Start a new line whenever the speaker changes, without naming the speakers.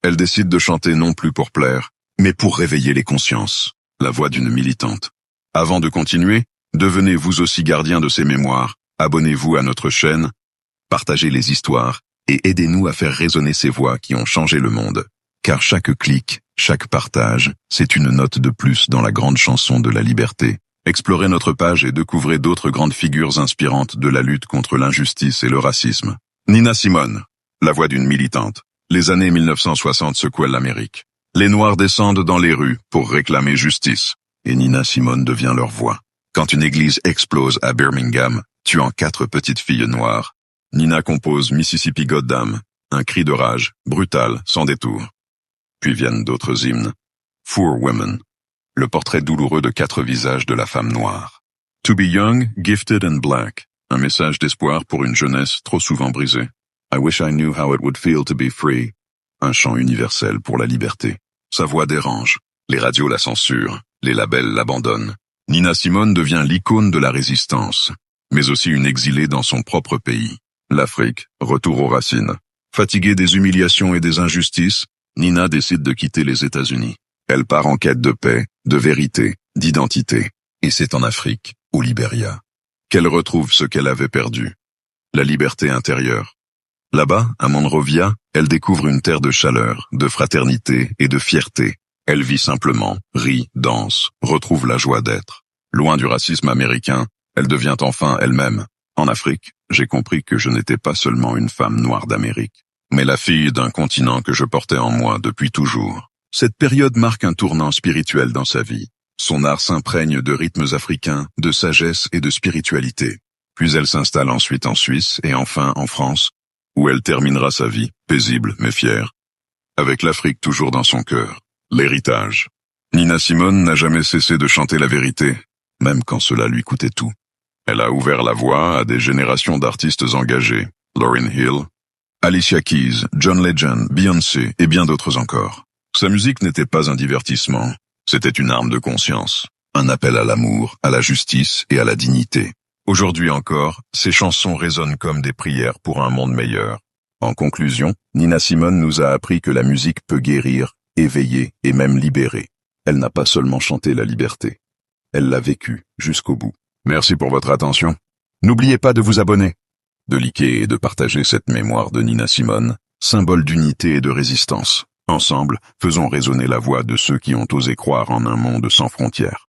Elle décide de chanter non plus pour plaire, mais pour réveiller les consciences, la voix d'une militante. Avant de continuer, devenez vous aussi gardien de ces mémoires, abonnez-vous à notre chaîne, partagez les histoires, et aidez-nous à faire résonner ces voix qui ont changé le monde. Car chaque clic, chaque partage, c'est une note de plus dans la grande chanson de la liberté. Explorez notre page et découvrez d'autres grandes figures inspirantes de la lutte contre l'injustice et le racisme. Nina Simone, la voix d'une militante. Les années 1960 secouaient l'Amérique. Les Noirs descendent dans les rues pour réclamer justice. Et Nina Simone devient leur voix. Quand une église explose à Birmingham, tuant 4 petites filles noires, Nina compose Mississippi Goddam, un cri de rage, brutal, sans détour. Puis viennent d'autres hymnes. Four Women, le portrait douloureux de 4 visages de la femme noire. To be young, gifted and black, un message d'espoir pour une jeunesse trop souvent brisée. I wish I knew how it would feel to be free, un chant universel pour la liberté. Sa voix dérange, les radios la censurent, les labels l'abandonnent. Nina Simone devient l'icône de la résistance, mais aussi une exilée dans son propre pays. L'Afrique, retour aux racines. Fatiguée des humiliations et des injustices, Nina décide de quitter les États-Unis. Elle part en quête de paix, de vérité, d'identité. Et c'est en Afrique, au Libéria, qu'elle retrouve ce qu'elle avait perdu. La liberté intérieure. Là-bas, à Monrovia, elle découvre une terre de chaleur, de fraternité et de fierté. Elle vit simplement, rit, danse, retrouve la joie d'être. Loin du racisme américain, elle devient enfin elle-même. En Afrique, j'ai compris que je n'étais pas seulement une femme noire d'Amérique, mais la fille d'un continent que je portais en moi depuis toujours. Cette période marque un tournant spirituel dans sa vie. Son art s'imprègne de rythmes africains, de sagesse et de spiritualité. Puis elle s'installe ensuite en Suisse et enfin en France, où elle terminera sa vie, paisible mais fière, avec l'Afrique toujours dans son cœur. L'héritage. Nina Simone n'a jamais cessé de chanter la vérité, même quand cela lui coûtait tout. Elle a ouvert la voie à des générations d'artistes engagés, Lauryn Hill, Alicia Keys, John Legend, Beyoncé et bien d'autres encore. Sa musique n'était pas un divertissement, c'était une arme de conscience, un appel à l'amour, à la justice et à la dignité. Aujourd'hui encore, ses chansons résonnent comme des prières pour un monde meilleur. En conclusion, Nina Simone nous a appris que la musique peut guérir, éveiller et même libérer. Elle n'a pas seulement chanté la liberté, elle l'a vécue jusqu'au bout. Merci pour votre attention. N'oubliez pas de vous abonner, de liker et de partager cette mémoire de Nina Simone, symbole d'unité et de résistance. Ensemble, faisons résonner la voix de ceux qui ont osé croire en un monde sans frontières.